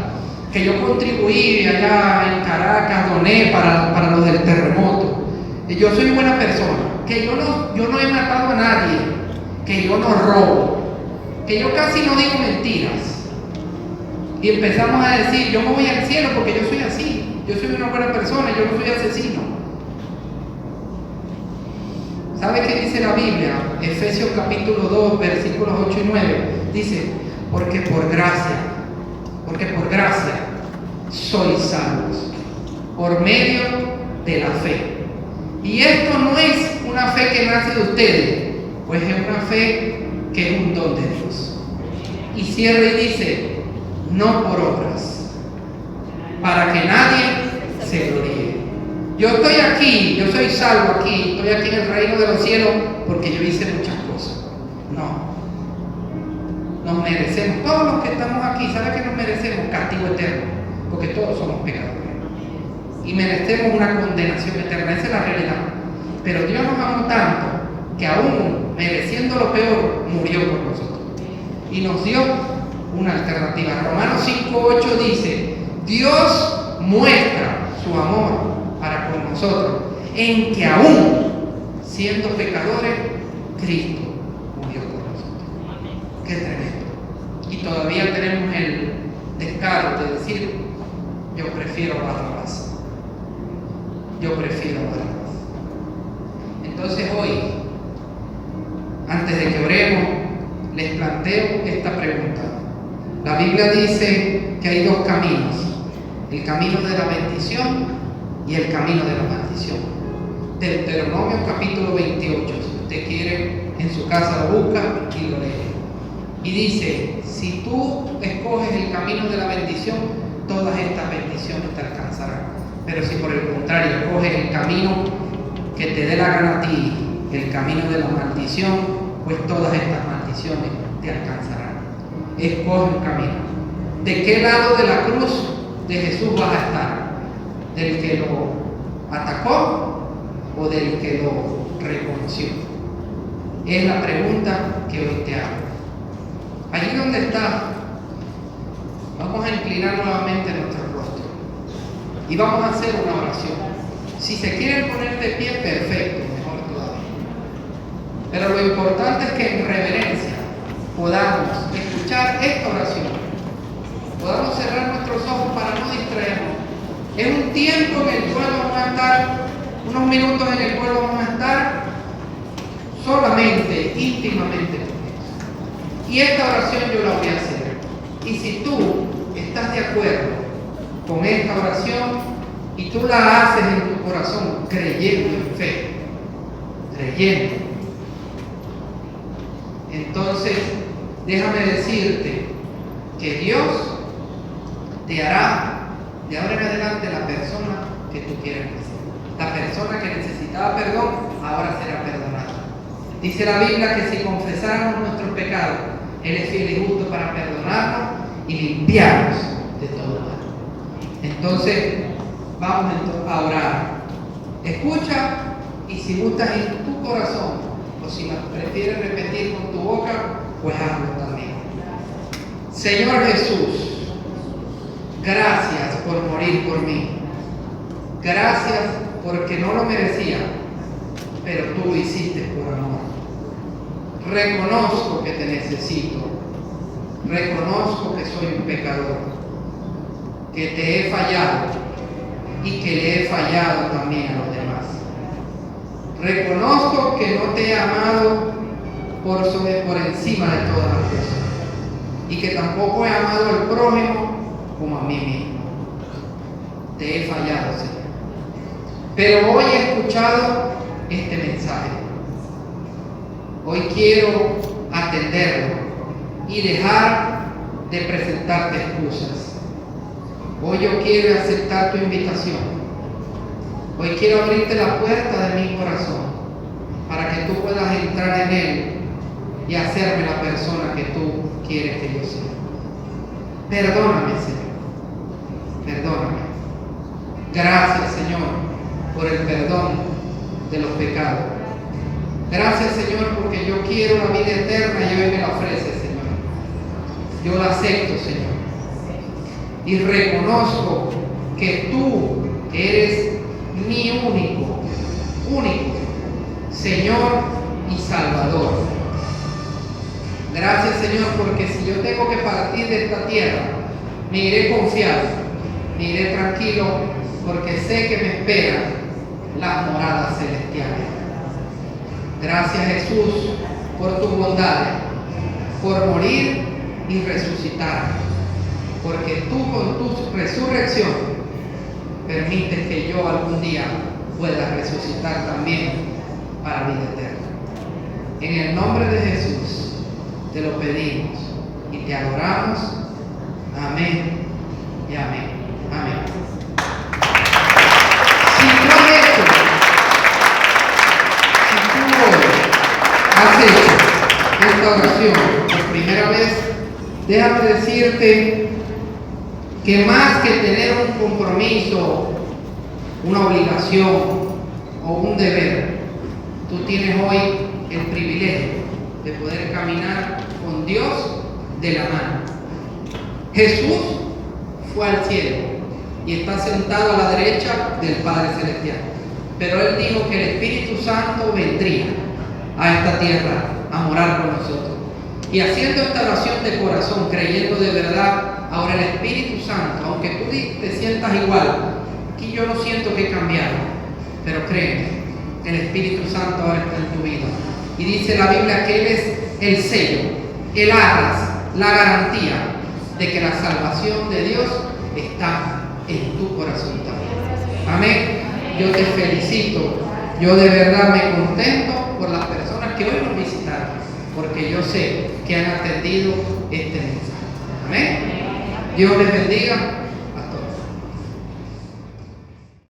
que yo contribuí allá en Caracas, doné para los del terremoto. Yo soy buena persona, que yo no he matado a nadie, que yo no robo, que yo casi no digo mentiras. Y empezamos a decir, yo me voy al cielo porque yo soy así, yo soy una buena persona, yo no soy asesino. ¿Sabe qué dice la Biblia? Efesios capítulo 2, versículos 8 y 9. Dice, porque por gracia sois salvos, por medio de la fe. Y esto no es una fe que nace de ustedes, pues es una fe que es un don de Dios. Y cierra y dice, no por obras, para que nadie se gloríe. Yo estoy aquí, yo soy salvo aquí, estoy aquí en el reino de los cielos porque yo hice muchas cosas. No. Nos merecemos, todos los que estamos aquí, ¿sabe que nos merecemos? Castigo eterno, porque todos somos pecadores. Y merecemos una condenación eterna, esa es la realidad. Pero Dios nos amó tanto que aún mereciendo lo peor, murió por nosotros. Y nos dio una alternativa. Romanos 5:8 dice, Dios muestra su amor para con nosotros, en que aún siendo pecadores, Cristo murió por nosotros. Qué tremendo. Y todavía tenemos el descaro de decir, yo prefiero Barrabás. Yo prefiero Barrabás. Entonces hoy, antes de que oremos, les planteo esta pregunta. La Biblia dice que hay dos caminos, el camino de la bendición y el camino de la maldición. Deuteronomio capítulo 28, si usted quiere, en su casa lo busca y lo lee. Y dice, si tú escoges el camino de la bendición, todas estas bendiciones te alcanzarán. Pero si por el contrario escoges el camino que te dé la gana a ti, el camino de la maldición, pues todas estas maldiciones te alcanzarán. Escoge un camino. ¿De qué lado de la cruz de Jesús vas a estar? ¿Del que lo atacó o del que lo reconoció? Es la pregunta que hoy te hago. Allí donde está, vamos a inclinar nuevamente nuestro rostro y vamos a hacer una oración. Si se quieren poner de pie, perfecto, mejor todavía. Pero lo importante es que en reverencia podamos escuchar esta oración, podamos cerrar nuestros ojos para no distraernos. Es un tiempo en el cual vamos a estar, unos minutos en el cual vamos a estar solamente, íntimamente con Dios. Y esta oración yo la voy a hacer. Y si tú estás de acuerdo con esta oración y tú la haces en tu corazón, creyendo en fe, creyendo, entonces déjame decirte que Dios te hará de ahora en adelante la persona que tú quieres ser. La persona que necesitaba perdón, ahora será perdonada. Dice la Biblia que si confesáramos nuestros pecados, Él es fiel y justo para perdonarnos y limpiarnos de todo mal. Entonces, vamos a orar. Escucha, y si gustas en tu corazón, o si prefieres repetir con tu boca, pues hazlo también. Señor Jesús, gracias por morir por mí. Gracias porque no lo merecía, pero tú lo hiciste por amor. Reconozco que te necesito. Reconozco que soy un pecador, que te he fallado y que le he fallado también a los demás. Reconozco que no te he amado por encima de todas las cosas y que tampoco he amado al prójimo como a mí mismo. Te he fallado, Señor. Pero hoy he escuchado este mensaje. Hoy quiero atenderlo y dejar de presentarte excusas. Hoy yo quiero aceptar tu invitación. Hoy quiero abrirte la puerta de mi corazón para que tú puedas entrar en él y hacerme la persona que tú quieres que yo sea. Perdóname, Señor. Perdóname. Gracias, Señor, por el perdón de los pecados. Gracias, Señor, porque yo quiero la vida eterna y hoy me la ofreces, Señor. Yo la acepto, Señor. Y reconozco que tú eres mi único Señor y Salvador. Gracias, Señor, porque si yo tengo que partir de esta tierra, me iré confiado, me iré tranquilo, porque sé que me esperan las moradas celestiales. Gracias, Jesús, por tu bondad, por morir y resucitar, porque tú con tu resurrección permites que yo algún día pueda resucitar también para vida eterna. En el nombre de Jesús te lo pedimos y te adoramos. Amén y amén. Amén. Si tú has hecho esta oración por primera vez, déjame decirte que más que tener un compromiso, una obligación o un deber, tú tienes hoy el privilegio de poder caminar con Dios de la mano. Jesús fue al cielo y está sentado a la derecha del Padre Celestial, pero Él dijo que el Espíritu Santo vendría a esta tierra a morar con nosotros. Y haciendo esta oración de corazón, creyendo de verdad, ahora el Espíritu Santo, aunque tú te sientas igual, aquí yo no siento que he cambiado, pero créeme, el Espíritu Santo ahora está en tu vida. Y dice la Biblia que Él es el sello, el arras, la garantía de que la salvación de Dios está en tu corazón también. Amén. Yo te felicito. Yo de verdad me contento por las personas que hoy nos visitaron, porque yo sé que han atendido este mensaje. Amén. Dios les bendiga.